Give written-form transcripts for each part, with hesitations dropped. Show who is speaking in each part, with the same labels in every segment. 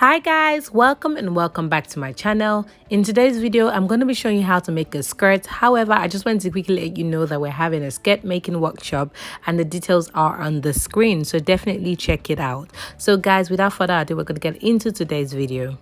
Speaker 1: Hi guys, welcome and welcome back to my channel. In today's video I'm going to be showing you how to make a skirt. However, I just wanted to quickly let you know that we're having a skirt making workshop and the details are on the screen, so definitely check it out. So guys, without further ado, we're going to get into today's video.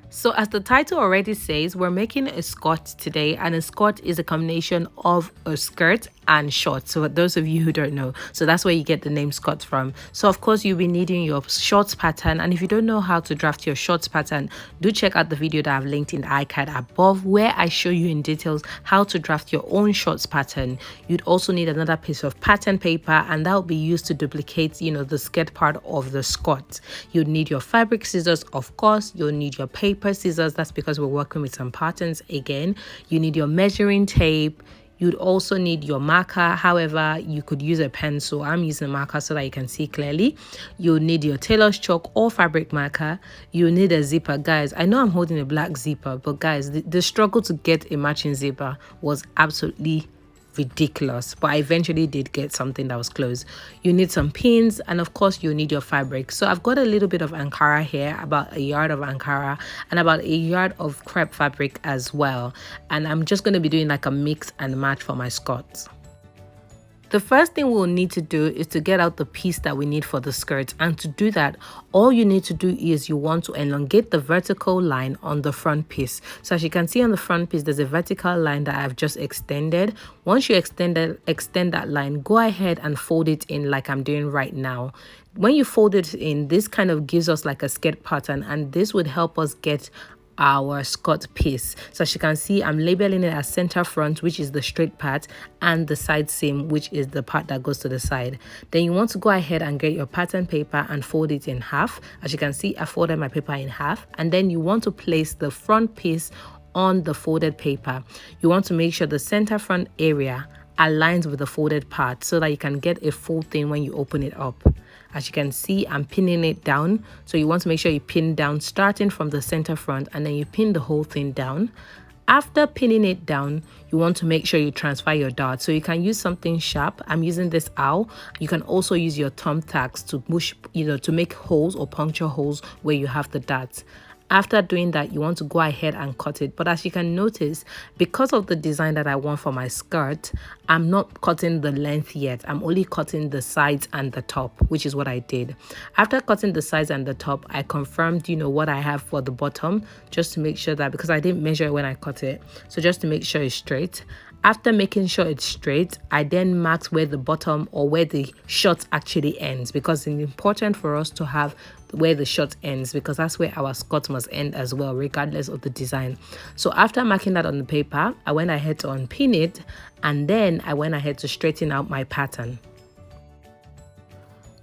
Speaker 1: So as the title already says, we're making a skirt today, and a skirt is a combination of a skirt and shorts. So for those of you who don't know, so that's where you get the name skirt from. So of course you'll be needing your shorts pattern, and if you don't know how to draft your shorts pattern, do check out the video that I've linked in the iCard above, where I show you in details how to draft your own shorts pattern. You'd also need another piece of pattern paper, and that will be used to duplicate, the skirt part of the skirt. You'd need your fabric scissors, of course. You'll need your paper scissors, that's because we're working with some patterns again. You need your measuring tape. You'd also need your marker. However, you could use a pencil. I'm using a marker so that you can see clearly. You'll need your tailor's chalk or fabric marker. You need a zipper. Guys, I know I'm holding a black zipper, but guys, the struggle to get a matching zipper was absolutely ridiculous, but I eventually did get something that was close. You need some pins, and of course you need your fabric. So I've got a little bit of Ankara here, about a yard of Ankara and about a yard of crepe fabric as well, and I'm just going to be doing like a mix and match for my skirts. The first thing we'll need to do is to get out the piece that we need for the skirt, and to do that, all you need to do is you want to elongate the vertical line on the front piece. So as you can see on the front piece, there's a vertical line that I've just extended. Once you extend that line, go ahead and fold it in like I'm doing right now. When you fold it in, this kind of gives us like a skirt pattern, and this would help us get our skirt piece. So as you can see, I'm labeling it as center front, which is the straight part, and the side seam, which is the part that goes to the side. Then you want to go ahead and get your pattern paper and fold it in half. As you can see, I folded my paper in half, and then you want to place the front piece on the folded paper. You want to make sure the center front area aligns with the folded part so that you can get a full thing when you open it up. As you can see, I'm pinning it down. So you want to make sure you pin down starting from the center front, and then you pin the whole thing down. After pinning it down, you want to make sure you transfer your dart. So you can use something sharp. I'm using this owl. You can also use your thumbtacks to push, to make holes or puncture holes where you have the darts. After doing that, you want to go ahead and cut it. But as you can notice, because of the design that I want for my skirt, I'm not cutting the length yet. I'm only cutting the sides and the top, which is what I did. After cutting the sides and the top, I confirmed, what I have for the bottom, just to make sure that, because I didn't measure it when I cut it. So just to make sure it's straight. After making sure it's straight, I then marked where the bottom or where the short actually ends, because it's important for us to have where the short ends, because that's where our skirt must end as well, regardless of the design. So after marking that on the paper, I went ahead to unpin it, and then I went ahead to straighten out my pattern.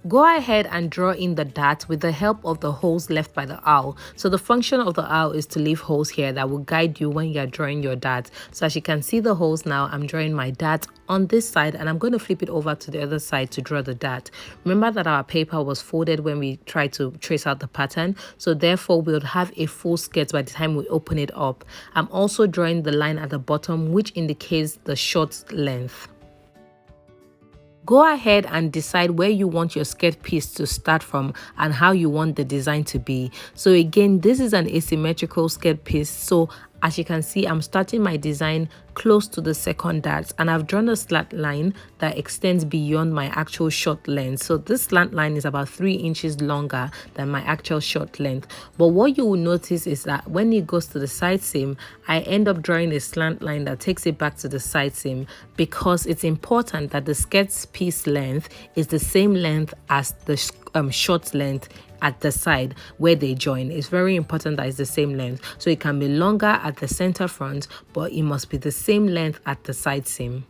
Speaker 1: Go ahead and draw in the dart with the help of the holes left by the owl. So the function of the owl is to leave holes here that will guide you when you're drawing your dart. So as you can see the holes now, I'm drawing my dart on this side, and I'm going to flip it over to the other side to draw the dart. Remember that our paper was folded when we tried to trace out the pattern, so therefore we'll have a full skirt by the time we open it up. I'm also drawing the line at the bottom, which indicates the short length. Go ahead and decide where you want your skirt piece to start from and how you want the design to be. So again, this is an asymmetrical skirt piece. So as you can see, I'm starting my design close to the second dart, and I've drawn a slant line that extends beyond my actual short length. So this slant line is about 3 inches longer than my actual short length. But what you will notice is that when it goes to the side seam, I end up drawing a slant line that takes it back to the side seam, because it's important that the skirt piece length is the same length as the short length at the side where they join. It's very important that it's the same length. So it can be longer at the center front, but it must be the same length at the side seam.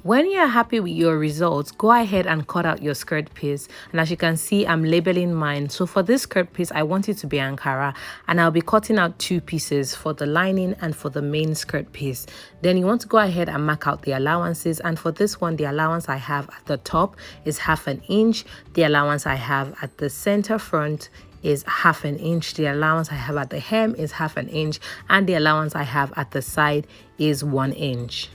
Speaker 1: When you're happy with your results, go ahead and cut out your skirt piece. And as you can see, I'm labeling mine. So for this skirt piece, I want it to be Ankara, and I'll be cutting out 2 pieces for the lining and for the main skirt piece. Then you want to go ahead and mark out the allowances. And for this one, the allowance I have at the top is 1/2 inch. The allowance I have at the center front is 1/2 inch. The allowance I have at the hem is 1/2 inch. And the allowance I have at the side is 1 inch.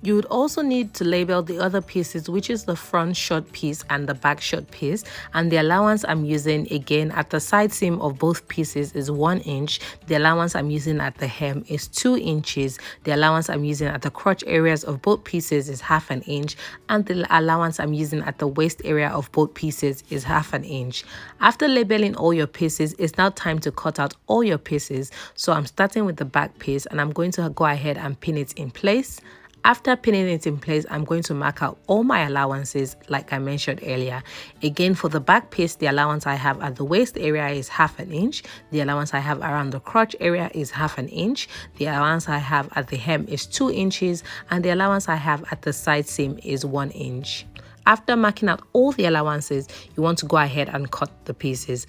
Speaker 1: You would also need to label the other pieces, which is the front short piece and the back short piece. And the allowance I'm using again at the side seam of both pieces is 1 inch. The allowance I'm using at the hem is 2 inches. The allowance I'm using at the crotch areas of both pieces is 1/2 inch. And the allowance I'm using at the waist area of both pieces is 1/2 inch. After labeling all your pieces, it's now time to cut out all your pieces. So I'm starting with the back piece and I'm going to go ahead and pin it in place. After pinning it in place, I'm going to mark out all my allowances like I mentioned earlier. Again, for the back piece, the allowance I have at the waist area is 1/2 inch. The allowance I have around the crotch area is 1/2 inch. The allowance I have at the hem is 2 inches. And the allowance I have at the side seam is 1 inch. After marking out all the allowances, you want to go ahead and cut the pieces.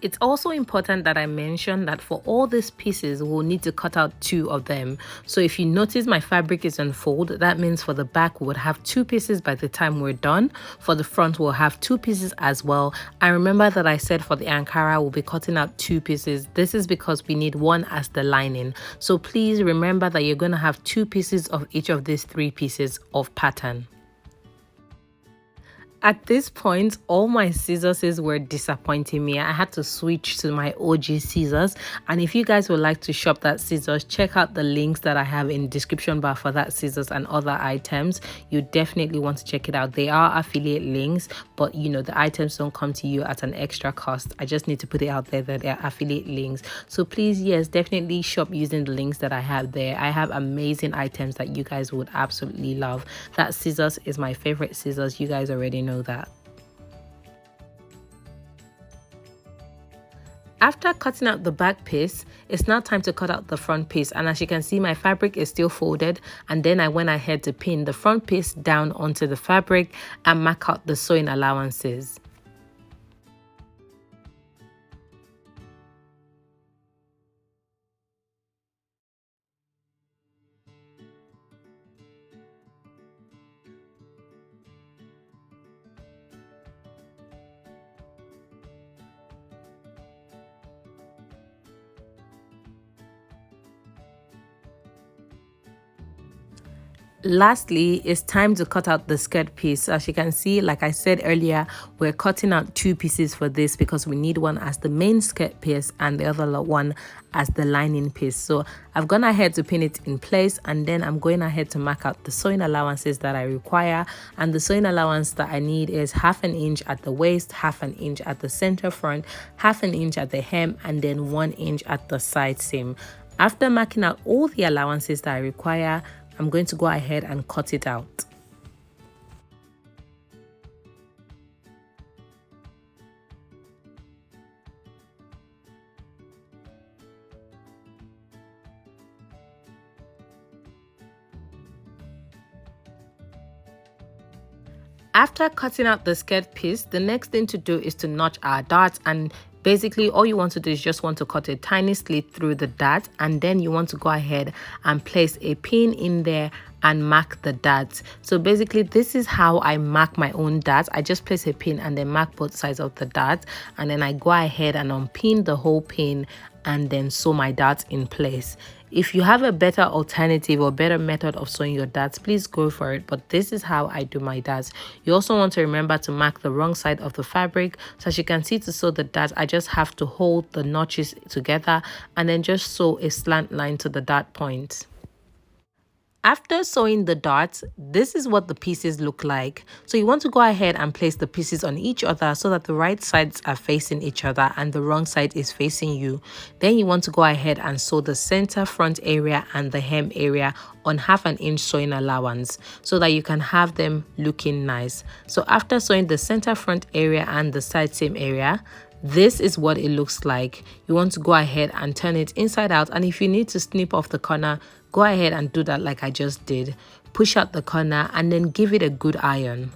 Speaker 1: It's also important that I mention that for all these pieces, we'll need to cut out 2 of them. So if you notice my fabric is unfolded, that means for the back, we would have 2 pieces by the time we're done. For the front, we'll have 2 pieces as well. And remember that I said for the Ankara, we'll be cutting out 2 pieces. This is because we need 1 as the lining. So please remember that you're going to have 2 pieces of each of these 3 pieces of pattern. At this point, all my scissors were disappointing me. I had to switch to my OG scissors. And if you guys would like to shop that scissors, check out the links that I have in the description bar for that scissors and other items. You definitely want to check it out. They are affiliate links, but you know, the items don't come to you at an extra cost. I just need to put it out there that they're affiliate links. So please, yes, definitely shop using the links that I have there. I have amazing items that you guys would absolutely love. That scissors is my favorite scissors. You guys already know that. After cutting out the back piece, it's now time to cut out the front piece, and as you can see, my fabric is still folded, and then I went ahead to pin the front piece down onto the fabric and mark out the sewing allowances. Lastly, it's time to cut out the skirt piece. As you can see, like I said earlier, we're cutting out 2 pieces for this because we need one as the main skirt piece and the other one as the lining piece. So I've gone ahead to pin it in place, and then I'm going ahead to mark out the sewing allowances that I require. And the sewing allowance that I need is 1/2 inch at the waist, 1/2 inch at the center front, 1/2 inch at the hem, and then 1 inch at the side seam. After marking out all the allowances that I require, I'm going to go ahead and cut it out. After cutting out the skirt piece, the next thing to do is to notch our darts, and basically all you want to do is just want to cut a tiny slit through the dart, and then you want to go ahead and place a pin in there and mark the darts. So basically this is how I mark my own darts. I just place a pin and then mark both sides of the dart, and then I go ahead and unpin the whole pin and then sew my darts in place. If you have a better alternative or better method of sewing your darts, please go for it, but this is how I do my darts. You also want to remember to mark the wrong side of the fabric. So as you can see, to sew the darts, I just have to hold the notches together and then just sew a slant line to the dart point. After sewing the darts, this is what the pieces look like. So you want to go ahead and place the pieces on each other so that the right sides are facing each other and the wrong side is facing you. Then you want to go ahead and sew the center front area and the hem area on 1/2 inch sewing allowance so that you can have them looking nice. So after sewing the center front area and the side seam area, this is what it looks like. You want to go ahead and turn it inside out, and if you need to snip off the corner, go ahead and do that like I just did. Push out the corner and then give it a good iron.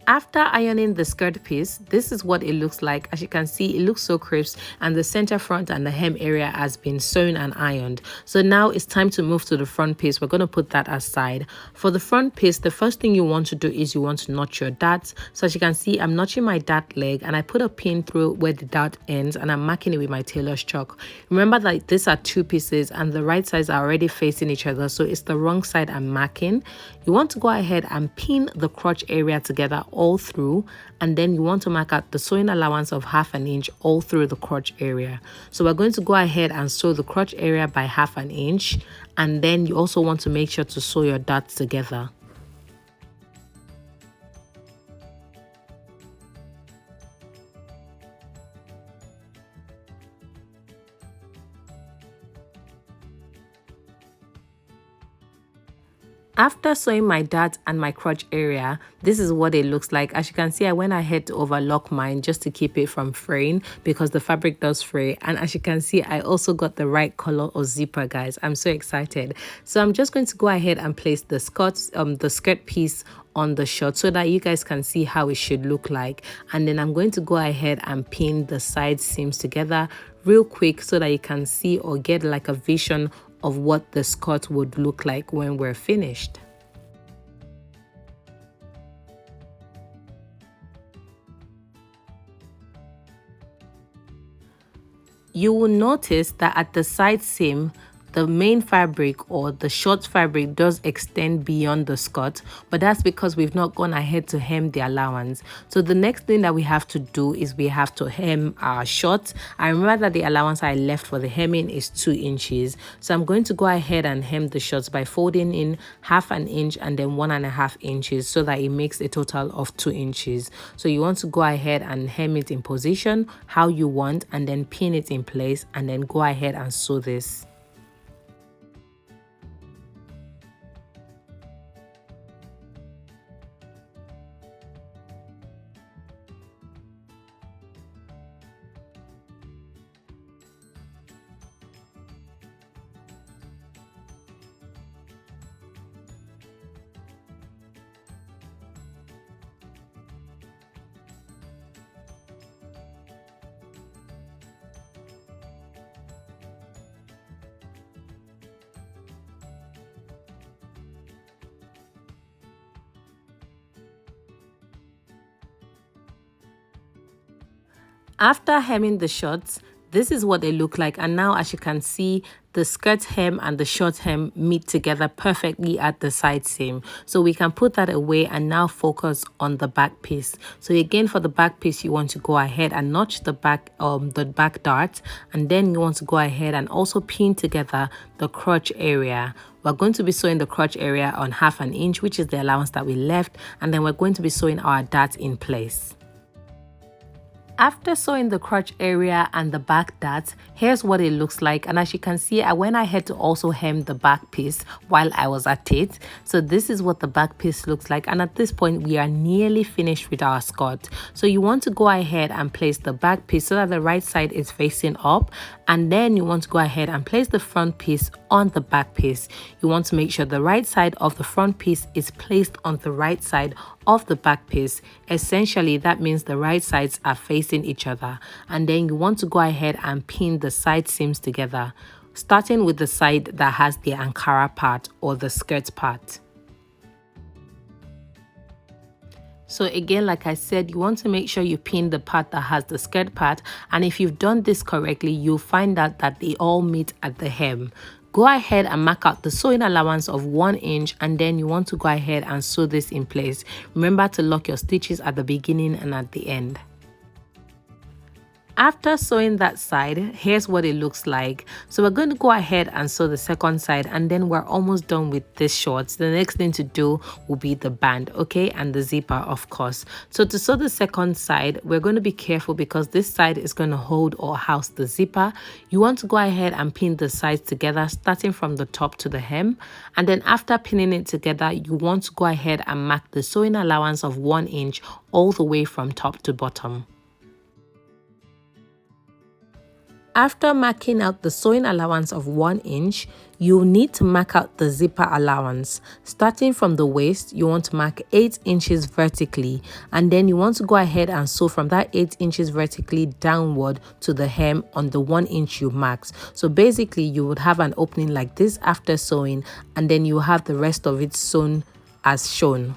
Speaker 1: After ironing the skirt piece, this is what it looks like. As you can see, it looks so crisp and the center front and the hem area has been sewn and ironed. So now it's time to move to the front piece. We're going to put that aside. For the front piece, the first thing you want to do is you want to notch your darts. So as you can see, I'm notching my dart leg and I put a pin through where the dart ends and I'm marking it with my tailor's chalk. Remember that these are two pieces and the right sides are already facing each other, so it's the wrong side I'm marking. You want to go ahead and pin the crotch area together all through, and then you want to mark out the sewing allowance of 1/2 inch all through the crotch area. So we're going to go ahead and sew the crotch area by 1/2 inch, and then you also want to make sure to sew your darts together. After sewing my dart and my crotch area, this is what it looks like. As you can see, I went ahead to overlock mine just to keep it from fraying because the fabric does fray. And as you can see, I also got the right color of zipper, guys. I'm so excited. So I'm just going to go ahead and place the skirt piece on the short so that you guys can see how it should look like. And then I'm going to go ahead and pin the side seams together real quick so that you can see or get like a vision of what the skirt would look like when we're finished. You will notice that at the side seam, the main fabric or the short fabric does extend beyond the skirt, but that's because we've not gone ahead to hem the allowance. So the next thing that we have to do is we have to hem our short. I remember that the allowance I left for the hemming is 2 inches. So I'm going to go ahead and hem the shorts by folding in 1/2 inch and then 1.5 inches so that it makes a total of 2 inches. So you want to go ahead and hem it in position how you want and then pin it in place and then go ahead and sew this. After hemming the shorts, this is what they look like, and now as you can see, the skirt hem and the short hem meet together perfectly at the side seam. So we can put that away and now focus on the back piece. So again, for the back piece, you want to go ahead and notch the back dart, and then you want to go ahead and also pin together the crotch area. We're going to be sewing the crotch area on 1/2 inch, which is the allowance that we left, and then we're going to be sewing our dart in place. After sewing the crotch area and the back dart, here's what it looks like. And as you can see, I went ahead to also hem the back piece while I was at it. So this is what the back piece looks like. And at this point, we are nearly finished with our skirt. So you want to go ahead and place the back piece so that the right side is facing up. And then you want to go ahead and place the front piece on the back piece. You want to make sure the right side of the front piece is placed on the right side of the back piece. Essentially, that means the right sides are facing each other. And then you want to go ahead and pin the side seams together, starting with the side that has the Ankara part or the skirt part. So again, like I said, you want to make sure you pin the part that has the skirt part, and if you've done this correctly, you'll find out that they all meet at the hem. Go ahead and mark out the sewing allowance of 1 inch, and then you want to go ahead and sew this in place. Remember to lock your stitches at the beginning and at the end. After sewing that side, here's what it looks like. So we're going to go ahead and sew the second side, and then we're almost done with this shorts. The next thing to do will be the band, okay, and the zipper, of course. So to sew the second side, we're going to be careful because this side is going to hold or house the zipper. You want to go ahead and pin the sides together, starting from the top to the hem. And then after pinning it together, you want to go ahead and mark the sewing allowance of 1 inch all the way from top to bottom. After marking out the sewing allowance of 1 inch, you need to mark out the zipper allowance. Starting from the waist, you want to mark 8 inches vertically, and then you want to go ahead and sew from that 8 inches vertically downward to the hem on the 1 inch you marked. So basically you would have an opening like this after sewing, and then you have the rest of it sewn as shown.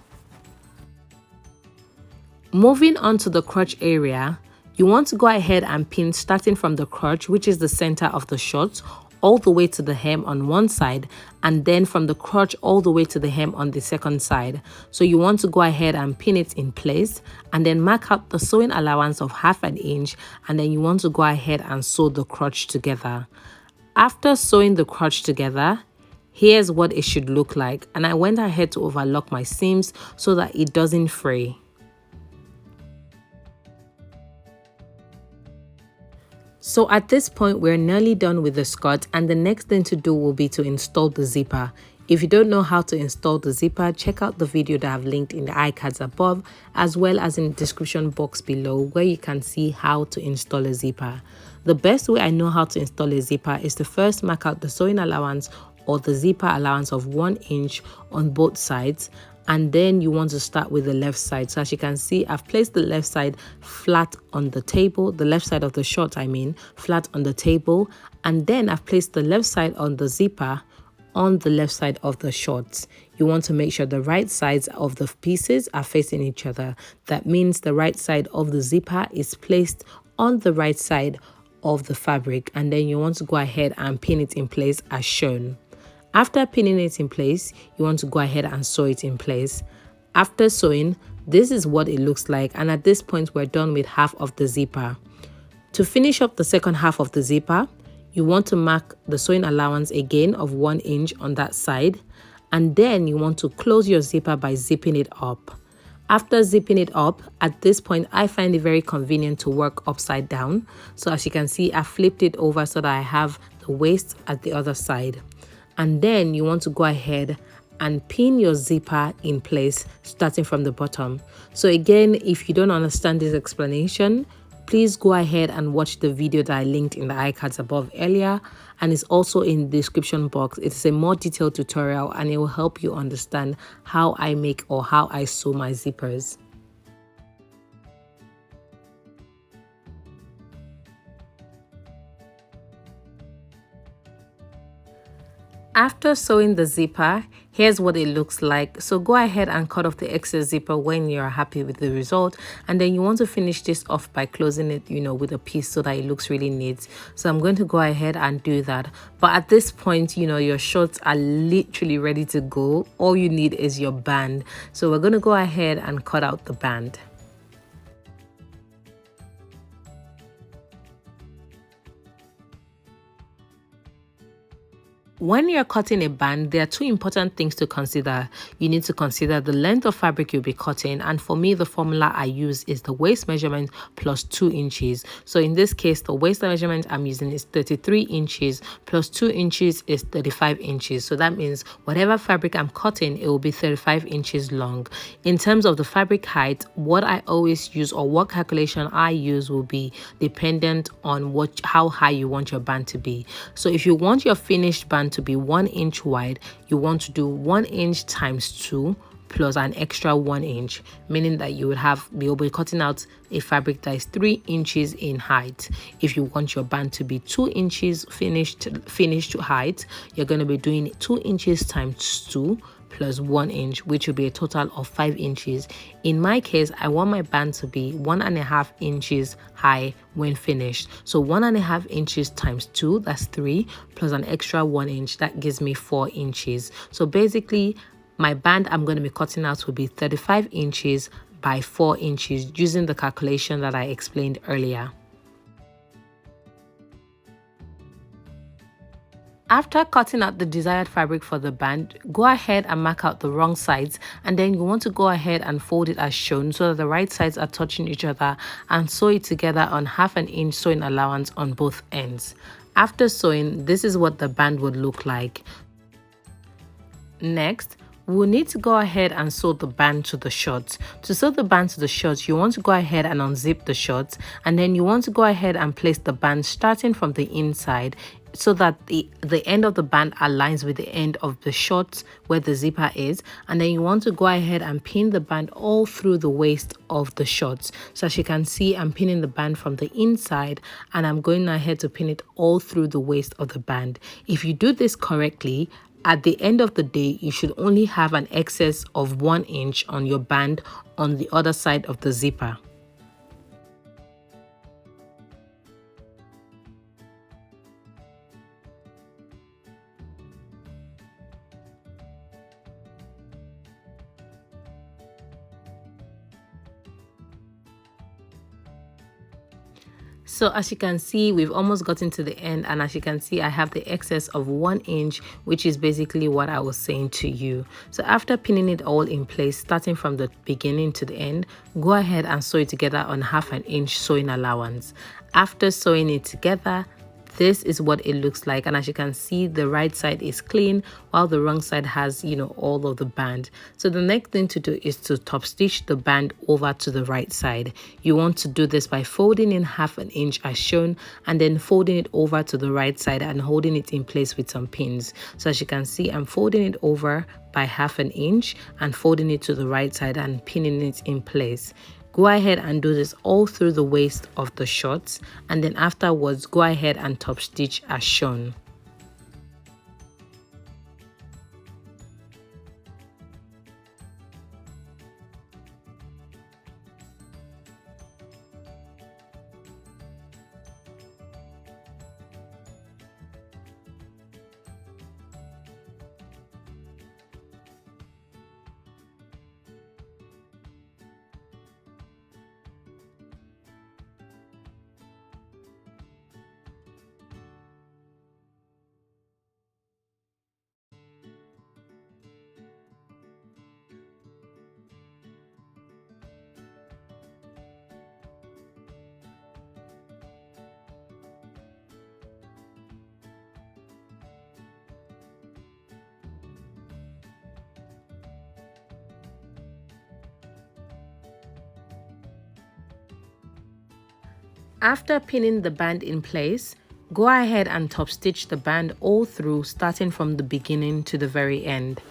Speaker 1: Moving on to the crotch area, you want to go ahead and pin starting from the crotch, which is the center of the shorts, all the way to the hem on one side, and then from the crotch all the way to the hem on the second side. So you want to go ahead and pin it in place, and then mark out the sewing allowance of 1/2 inch, and then you want to go ahead and sew the crotch together. After sewing the crotch together, here's what it should look like, and I went ahead to overlock my seams so that it doesn't fray. So at this point, we're nearly done with the skirt, and the next thing to do will be to install the zipper. If you don't know how to install the zipper, check out the video that I've linked in the iCards above, as well as in the description box below, where you can see how to install a zipper. The best way I know how to install a zipper is to first mark out the sewing allowance or the zipper allowance of 1 inch on both sides, and then you want to start with the left side. So as you can see, I've placed the left side flat on the table, the left side of the short flat on the table, and then I've placed the left side on the zipper on the left side of the shorts. You want to make sure the right sides of the pieces are facing each other. That means the right side of the zipper is placed on the right side of the fabric, and then you want to go ahead and pin it in place as shown. After pinning it in place, you want to go ahead and sew it in place. After sewing, this is what it looks like, and at this point we're done with half of the zipper. To finish up the second half of the zipper, you want to mark the sewing allowance again of 1 inch on that side, and then you want to close your zipper by zipping it up. After zipping it up, at this point I find it very convenient to work upside down. So as you can see, I flipped it over so that I have the waist at the other side. And then you want to go ahead and pin your zipper in place starting from the bottom. So again, if you don't understand this explanation, please go ahead and watch the video that I linked in the iCards above earlier, and it's also in the description box. It's a more detailed tutorial, and it will help you understand how I make or how I sew my zippers. After sewing the zipper, here's what it looks like. So go ahead and cut off the excess zipper when you're happy with the result, and then you want to finish this off by closing it, with a piece so that it looks really neat. So I'm going to go ahead and do that. But at this point, your shorts are literally ready to go. All you need is your band. So we're going to go ahead and cut out the band. When you're cutting a band, there are two important things to consider. You need to consider the length of fabric you'll be cutting, and for me, the formula I use is the waist measurement plus 2 inches. So in this case, the waist measurement I'm using is 33 inches plus 2 inches is 35 inches. So that means whatever fabric I'm cutting, it will be 35 inches long. In terms of the fabric height, what I always use or what calculation I use will be dependent on how high you want your band to be. So if you want your finished band to be 1 inch wide, you want to do 1 inch times 2 plus an extra 1 inch, meaning that you would be cutting out a fabric that is 3 inches in height. If you want your band to be 2 inches finished height, you're going to be doing 2 inches times 2 plus 1 inch, which will be a total of 5 inches. In my case, I want my band to be 1.5 inches high when finished. So 1.5 inches times 2, that's 3, plus an extra 1 inch, that gives me 4 inches. So basically, my band I'm going to be cutting out will be 35 inches by 4 inches using the calculation that I explained earlier. After cutting out the desired fabric for the band, go ahead and mark out the wrong sides, and then you want to go ahead and fold it as shown so that the right sides are touching each other, and sew it together on 1/2 inch sewing allowance on both ends. After sewing, this is what the band would look like. Next, we'll need to go ahead and sew the band to the shorts. To sew the band to the shorts, you want to go ahead and unzip the shorts, and then you want to go ahead and place the band starting from the inside so that the end of the band aligns with the end of the shorts where the zipper is. And then you want to go ahead and pin the band all through the waist of the shorts. So as you can see, I'm pinning the band from the inside, and I'm going ahead to pin it all through the waist of the band. If you do this correctly, at the end of the day, you should only have an excess of 1 inch on your band on the other side of the zipper. So as you can see, we've almost gotten to the end, and as you can see, I have the excess of 1 inch, which is basically what I was saying to you. So after pinning it all in place, starting from the beginning to the end, go ahead and sew it together on 1/2 inch sewing allowance. After sewing it together, this is what it looks like, and as you can see, the right side is clean while the wrong side has, all of the band. So the next thing to do is to top stitch the band over to the right side. You want to do this by folding in 1/2 inch as shown, and then folding it over to the right side and holding it in place with some pins. So as you can see, I'm folding it over by 1/2 inch and folding it to the right side and pinning it in place. Go ahead and do this all through the waist of the shorts, and then afterwards go ahead and top stitch as shown. After pinning the band in place, go ahead and top stitch the band all through, starting from the beginning to the very end.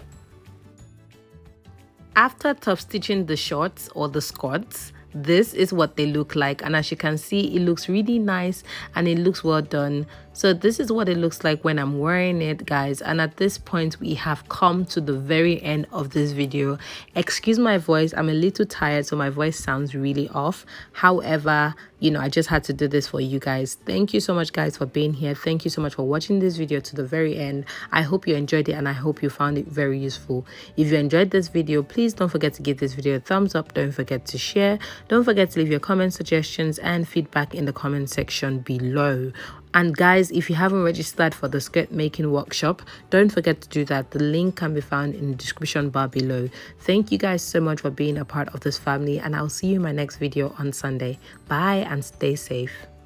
Speaker 1: After top stitching the shorts or the skirts, this is what they look like, and as you can see, it looks really nice and it looks well done. So this is what it looks like when I'm wearing it, guys. And at this point, we have come to the very end of this video. Excuse my voice, I'm a little tired, so my voice sounds really off. However, I just had to do this for you guys. Thank you so much, guys, for being here. Thank you so much for watching this video to the very end. I hope you enjoyed it, and I hope you found it very useful. If you enjoyed this video, please don't forget to give this video a thumbs up. Don't forget to share. Don't forget to leave your comments, suggestions, and feedback in the comment section below. And guys, if you haven't registered for the skirt making workshop, don't forget to do that. The link can be found in the description bar below. Thank you guys so much for being a part of this family, and I'll see you in my next video on Sunday. Bye and stay safe.